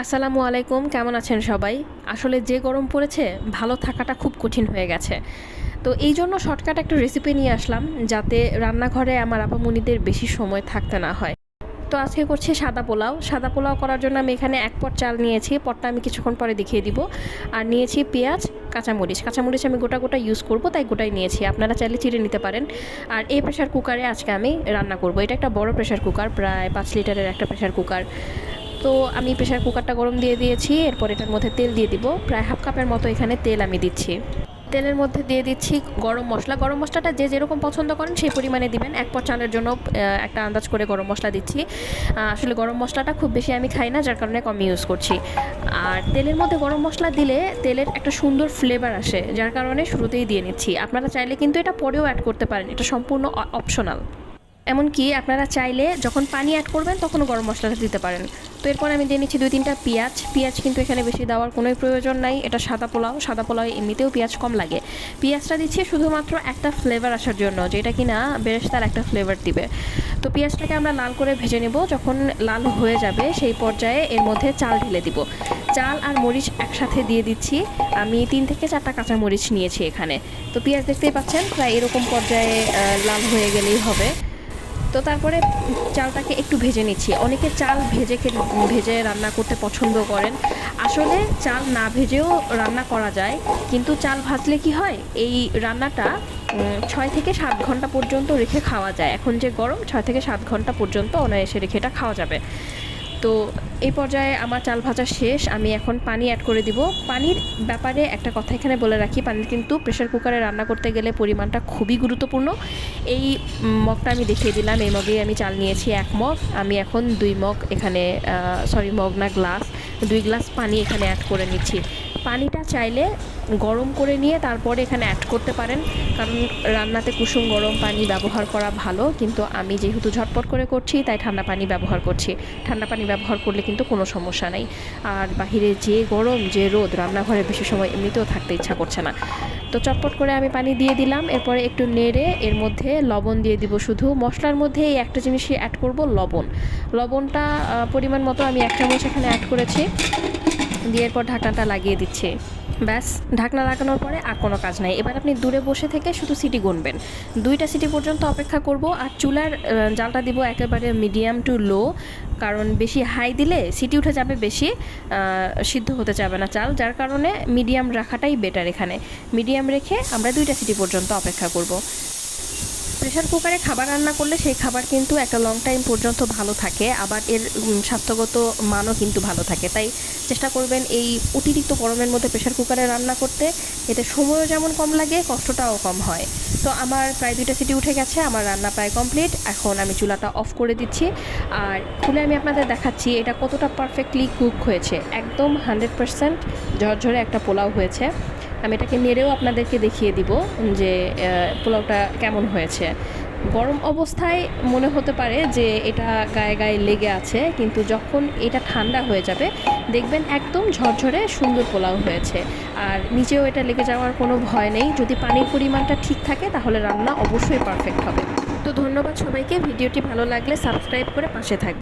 আসসালামু আলাইকুম, কেমন আছেন সবাই? আসলে যে গরম পড়েছে, ভালো থাকাটা খুব কঠিন হয়ে গেছে। তো এই জন্য শর্টকাট একটা রেসিপি নিয়ে আসলাম, যাতে রান্নাঘরে আমার আপামনিদের বেশি সময় থাকতে না হয়। তো আজকে করছি সাদা পোলাও। সাদা পোলাও করার জন্য আমি এখানে ১ পট চাল নিয়েছি। পটটা আমি কিছুক্ষণ পরে দেখিয়ে দিব। আর নিয়েছি পেঁয়াজ, কাঁচামরিচ। কাঁচামরিচ আমি গোটা, গোটা ইউজ করব, তাই গোটাই নিয়েছি। আপনারা চাইলে চিড়ে নিতে পারেন। আর এই প্রেশার কুকারে আজকে আমি রান্না করব। এটা একটা বড় প্রেশার কুকার, প্রায় ৫ লিটারের একটা প্রেশার কুকার। তো আমি প্রেশার কুকারটা গরম দিয়ে দিয়েছি। এরপর এটার মধ্যে তেল দিয়ে দিব। প্রায় হাফ কাপের মতো এখানে তেল আমি দিচ্ছি। তেলের মধ্যে দিয়ে দিচ্ছি গরম মশলা। গরম মশলাটা যে যেরকম পছন্দ করেন সেই পরিমাণে দিবেন। ১ পট চালের জন্য একটা আন্দাজ করে গরম মশলা দিচ্ছি। আসলে গরম মশলাটা খুব বেশি আমি খাই না, যার কারণে কম ইউজ করছি। আর তেলের মধ্যে গরম মশলা দিলে তেলের একটা সুন্দর ফ্লেভার আসে, যার কারণে শুরুতেই দিয়ে নিচ্ছি। আপনারা চাইলে কিন্তু এটা পরেও অ্যাড করতে পারেন, এটা সম্পূর্ণ অপশনাল। এমনকি আপনারা চাইলে যখন পানি অ্যাড করবেন তখনও গরম মশলাটা দিতে পারেন। তো এরপর আমি দিয়ে নিচ্ছি ২-৩টা পেঁয়াজ। পেঁয়াজ কিন্তু এখানে বেশি দেওয়ার কোনো প্রয়োজন নাই, এটা সাদা পোলাও। সাদা পোলাও এমনিতেও পেঁয়াজ কম লাগে। পেঁয়াজটা দিচ্ছি শুধুমাত্র একটা ফ্লেভার আসার জন্য, যেটা কিনা বেরেস্তার একটা ফ্লেভার দিবে। তো পেঁয়াজটাকে আমরা লাল করে ভেজে নেব। যখন লাল হয়ে যাবে সেই পর্যায়ে এর মধ্যে চাল ঢেলে দিব। চাল আর মরিচ একসাথে দিয়ে দিচ্ছি। আমি ৩ থেকে ৪টা কাঁচা মরিচ নিয়েছি এখানে। তো পেঁয়াজ দেখতেই পাচ্ছেন প্রায় এরকম পর্যায়ে লাল হয়ে গেলেই হবে। তো তারপরে চালটাকে একটু ভেজে নিচ্ছি। অনেকে চাল ভেজে রান্না করতে পছন্দ করেন। আসলে চাল না ভেজেও রান্না করা যায়, কিন্তু চাল ভাজলে কি হয়, এই রান্নাটা ৬ থেকে ৭ ঘন্টা পর্যন্ত রেখে খাওয়া যায়। এখন যে গরম, ৬ থেকে ৭ ঘন্টা পর্যন্ত অনায়াসে রেখে এটা খাওয়া যাবে। তো এই পর্যায়ে আমার চাল ভাজা শেষ। আমি এখন পানি অ্যাড করে দিব। পানির ব্যাপারে একটা কথা এখানে বলে রাখি, পানির কিন্তু প্রেশার কুকারে রান্না করতে গেলে পরিমাণটা খুবই গুরুত্বপূর্ণ। এই মগটা আমি দেখিয়ে দিলাম, এই মগেই আমি চাল নিয়েছি ১ মগ। আমি এখন ২ মগ এখানে, সরি মগ না, গ্লাস, ২ গ্লাস পানি এখানে অ্যাড করে নিচ্ছি। পানিটা চাইলে গরম করে নিয়ে তারপরে এখানে অ্যাড করতে পারেন, কারণ রান্নাতে কুসুম গরম পানি ব্যবহার করা ভালো, কিন্তু আমি যেহেতু ঝটপট করে করছি তাই ঠান্ডা পানি ব্যবহার করছি। ঠান্ডা পানি ব্যবহার করলে কিন্তু কোনো সমস্যা নেই। আর বাহিরে যে গরম, যে রোদ, রান্নাঘরে বেশি সময় এমনিতেও থাকতে ইচ্ছা করছে না। তো চটপট করে আমি পানি দিয়ে দিলাম। এরপরে একটু নেড়ে এর মধ্যে লবণ দিয়ে দিব। শুধু মশলার মধ্যে এই একটা জিনিসই অ্যাড করব, লবণ। লবণটা পরিমাণ মতো আমি ১ চামচ এখানে অ্যাড করেছি। দিয়ে এরপর ঢাকনাটা লাগিয়ে দিচ্ছি। ব্যাস, ঢাকনা লাগানোর পরে আর কোনো কাজ নাই। এবার আপনি দূরে বসে থেকে শুধু সিটি গুনবেন। ২টা সিটি পর্যন্ত অপেক্ষা করব। আর চুলার জালটা দিব একেবারে মিডিয়াম টু লো, কারণ বেশি হাই দিলে সিটি উঠে যাবে, বেশি সিদ্ধ হতে যাবে না চাল, যার কারণে মিডিয়াম রাখাটাই বেটার। এখানে মিডিয়াম রেখে আমরা ২টা সিটি পর্যন্ত অপেক্ষা করব। প্রেশার কুকারে খাবার রান্না করলে সেই খাবার কিন্তু একটা লং টাইম পর্যন্ত ভালো থাকে, আবার এর স্বাস্থ্যগত মানও কিন্তু ভালো থাকে। তাই চেষ্টা করবেন এই অতিরিক্ত গরমের মধ্যে প্রেশার কুকারে রান্না করতে। এতে সময়ও যেমন কম লাগে, কষ্টটাও কম হয়। তো আমার প্রায় ২টা সিটি উঠে গেছে, আমার রান্না প্রায় কমপ্লিট। এখন আমি চুলাটা অফ করে দিচ্ছি। আর খুলে আমি আপনাদের দেখাচ্ছি এটা কতটা পারফেক্টলি কুক হয়েছে। একদম 100% ঝরঝরে একটা পোলাও হয়েছে। আমি এটাকে নেড়েও আপনাদেরকে দেখিয়ে দিব যে পোলাওটা কেমন হয়েছে। গরম অবস্থায় মনে হতে পারে যে এটা গায়ে গায়ে লেগে আছে, কিন্তু যখন এটা ঠান্ডা হয়ে যাবে দেখবেন একদম ঝরঝরে সুন্দর পোলাও হয়েছে। আর নিচেও এটা লেগে যাওয়ার কোনো ভয় নেই। যদি পানির পরিমাণটা ঠিক থাকে তাহলে রান্না অবশ্যই পারফেক্ট হবে। তো ধন্যবাদ সবাইকে। ভিডিওটি ভালো লাগলে সাবস্ক্রাইব করে পাশে থাকবেন।